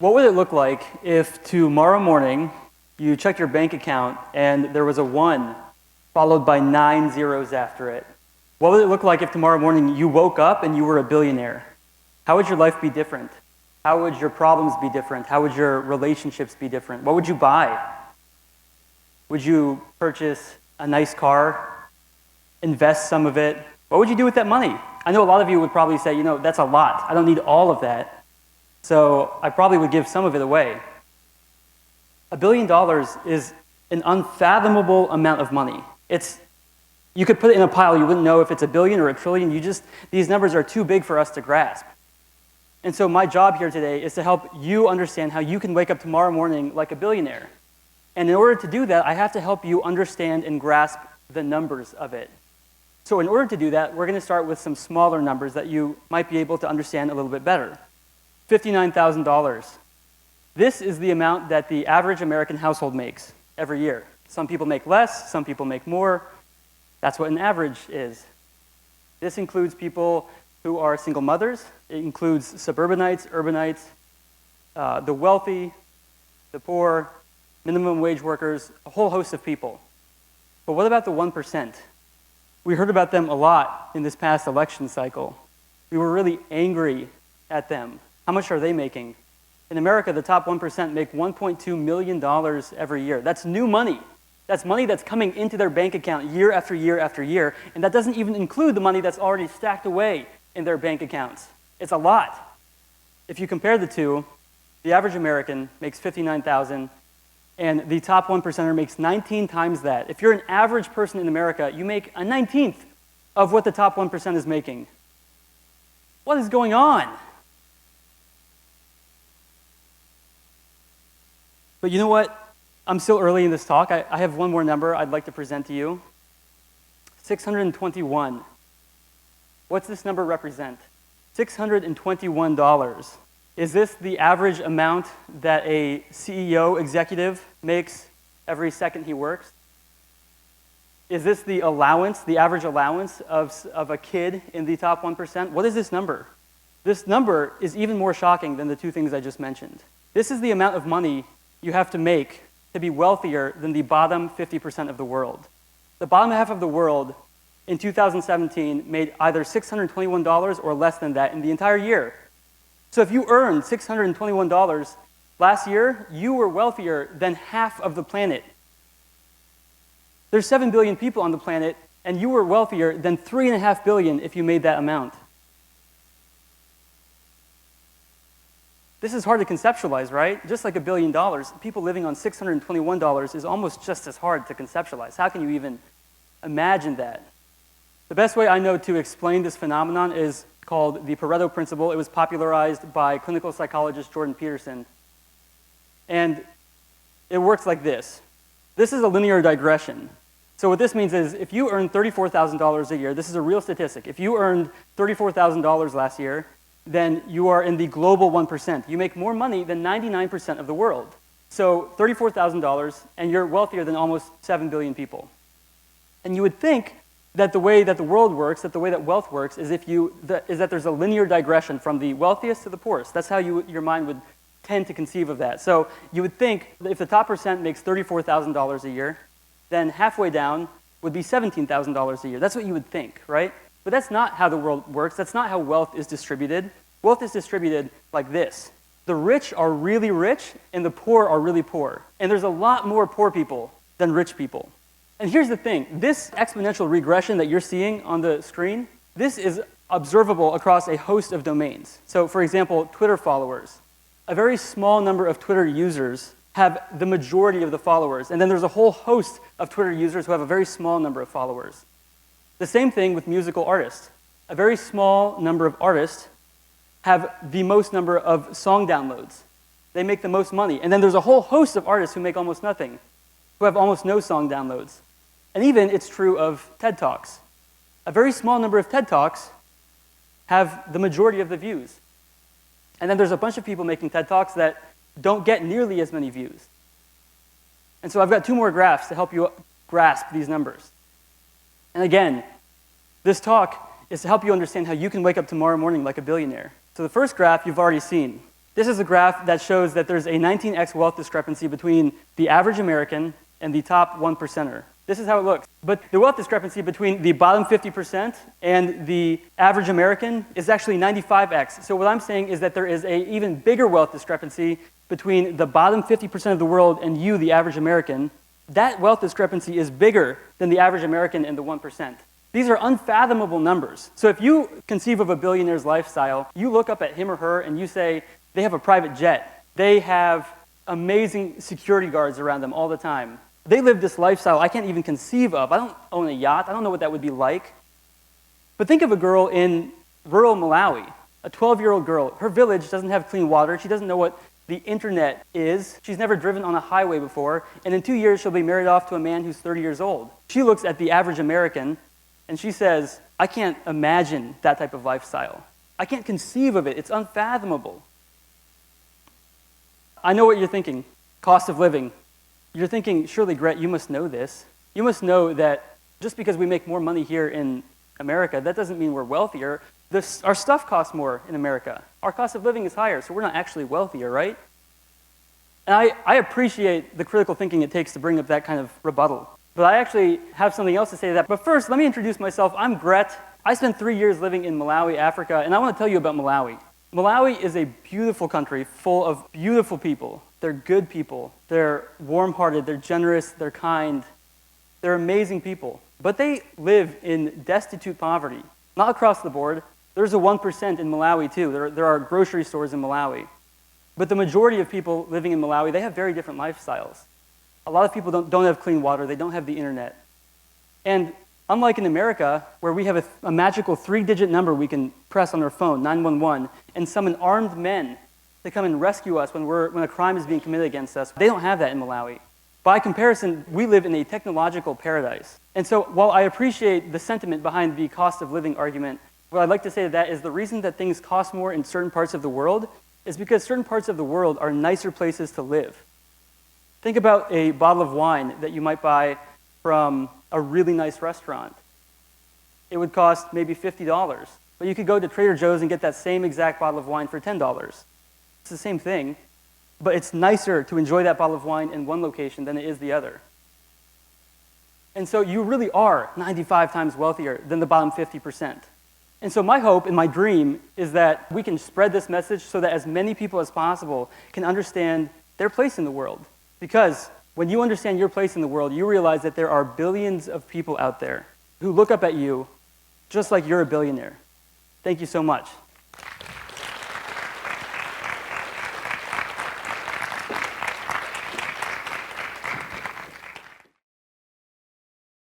What would it look like if tomorrow morning you checked your bank account and there was a 1 followed by 9 zeros after it? What would it look like if tomorrow morning you woke up and you were a billionaire? How would your life be different? How would your problems be different? How would your relationships be different? What would you buy? Would you purchase a nice car? Invest some of it? What would you do with that money? I know a lot of you would probably say, you know, that's a lot. I don't need all of that. So I probably would give some of it away. $1 billion is an unfathomable amount of money. You could put it in a pile, you wouldn't know if it's a billion or a trillion. These numbers are too big for us to grasp. And so my job here today is to help you understand how you can wake up tomorrow morning like a billionaire. And in order to do that, I have to help you understand and grasp the numbers of it. So in order to do that, we're going to start with some smaller numbers that you might be able to understand a little bit better. $59,000. This is the amount that the average American household makes every year. Some people make less, some people make more. That's what an average is. This includes people who are single mothers. It includes suburbanites, urbanites, the wealthy, the poor, minimum wage workers, a whole host of people. But what about the 1%? We heard about them a lot in this past election cycle. We were really angry at them. How much are they making? In America, the top 1% make $1.2 million every year. That's new money. That's money that's coming into their bank account year after year after year, and that doesn't even include the money that's already stacked away in their bank accounts. It's a lot. If you compare the two, the average American makes $59,000, and the top 1%er makes 19 times that. If you're an average person in America, you make a 19th of what the top 1% is making. What is going on? But you know what? I'm still early in this talk. I have one more number I'd like to present to you. 621. What's this number represent? $621. Is this the average amount that a CEO executive makes every second he works? Is this the allowance, the average allowance of a kid in the top 1%? What is this number? This number is even more shocking than the two things I just mentioned. This is the amount of money you have to make to be wealthier than the bottom 50% of the world. The bottom half of the world in 2017 made either $621 or less than that in the entire year. So if you earned $621 last year, you were wealthier than half of the planet. There's 7 billion people on the planet, and you were wealthier than 3.5 billion if you made that amount. This is hard to conceptualize, right? Just like $1 billion, people living on $621 is almost just as hard to conceptualize. How can you even imagine that? The best way I know to explain this phenomenon is called the Pareto principle. It was popularized by clinical psychologist Jordan Peterson. And it works like this. This is a linear digression. So what this means is if you earn $34,000 a year, this is a real statistic. If you earned $34,000 last year, then you are in the global 1%. You make more money than 99% of the world. So $34,000, and you're wealthier than almost 7 billion people. And you would think that the way that the world works, that the way that wealth works, is that there's a linear digression from the wealthiest to the poorest. That's how your mind would tend to conceive of that. So you would think that if the top percent makes $34,000 a year, then halfway down would be $17,000 a year. That's what you would think, right? But that's not how the world works. That's not how wealth is distributed. Wealth is distributed like this. The rich are really rich, and the poor are really poor. And there's a lot more poor people than rich people. And here's the thing. This exponential regression that you're seeing on the screen, this is observable across a host of domains. So, for example, Twitter followers. A very small number of Twitter users have the majority of the followers. And then there's a whole host of Twitter users who have a very small number of followers. The same thing with musical artists. A very small number of artists have the most number of song downloads. They make the most money. And then there's a whole host of artists who make almost nothing, who have almost no song downloads. And even it's true of TED Talks. A very small number of TED Talks have the majority of the views. And then there's a bunch of people making TED Talks that don't get nearly as many views. And so I've got two more graphs to help you grasp these numbers. And again, this talk is to help you understand how you can wake up tomorrow morning like a billionaire. So the first graph you've already seen. This is a graph that shows that there's a 19x wealth discrepancy between the average American and the top 1%er. This is how it looks. But the wealth discrepancy between the bottom 50% and the average American is actually 95x. So what I'm saying is that there is an even bigger wealth discrepancy between the bottom 50% of the world and you, the average American. That wealth discrepancy is bigger than the average American and the 1%. These are unfathomable numbers. So if you conceive of a billionaire's lifestyle, you look up at him or her and you say, they have a private jet. They have amazing security guards around them all the time. They live this lifestyle I can't even conceive of. I don't own a yacht. I don't know what that would be like. But think of a girl in rural Malawi, a 12-year-old girl. Her village doesn't have clean water. She doesn't know what the internet is. She's never driven on a highway before. And in 2 years, she'll be married off to a man who's 30 years old. She looks at the average American and she says, I can't imagine that type of lifestyle. I can't conceive of it. It's unfathomable. I know what you're thinking. Cost of living. You're thinking, surely, Gret, you must know this. You must know that just because we make more money here in America, that doesn't mean we're wealthier. Our stuff costs more in America. Our cost of living is higher, so we're not actually wealthier, right? And I appreciate the critical thinking it takes to bring up that kind of rebuttal. But I actually have something else to say to that. But first, let me introduce myself. I'm Gret. I spent 3 years living in Malawi, Africa, and I want to tell you about Malawi. Malawi is a beautiful country full of beautiful people. They're good people. They're warm-hearted. They're generous. They're kind. They're amazing people. But they live in destitute poverty. Not across the board. There's a 1% in Malawi, too. There are grocery stores in Malawi. But the majority of people living in Malawi, they have very different lifestyles. A lot of people don't have clean water. They don't have the internet. And unlike in America, where we have a magical 3-digit number we can press on our phone, 911, and summon armed men to come and rescue us when a crime is being committed against us, they don't have that in Malawi. By comparison, we live in a technological paradise. And so while I appreciate the sentiment behind the cost of living argument, what I'd like to say to that is the reason that things cost more in certain parts of the world is because certain parts of the world are nicer places to live. Think about a bottle of wine that you might buy from a really nice restaurant. It would cost maybe $50, but you could go to Trader Joe's and get that same exact bottle of wine for $10. It's the same thing, but it's nicer to enjoy that bottle of wine in one location than it is the other. And so you really are 95 times wealthier than the bottom 50%. And so my hope and my dream is that we can spread this message so that as many people as possible can understand their place in the world. Because when you understand your place in the world, you realize that there are billions of people out there who look up at you just like you're a billionaire. Thank you so much.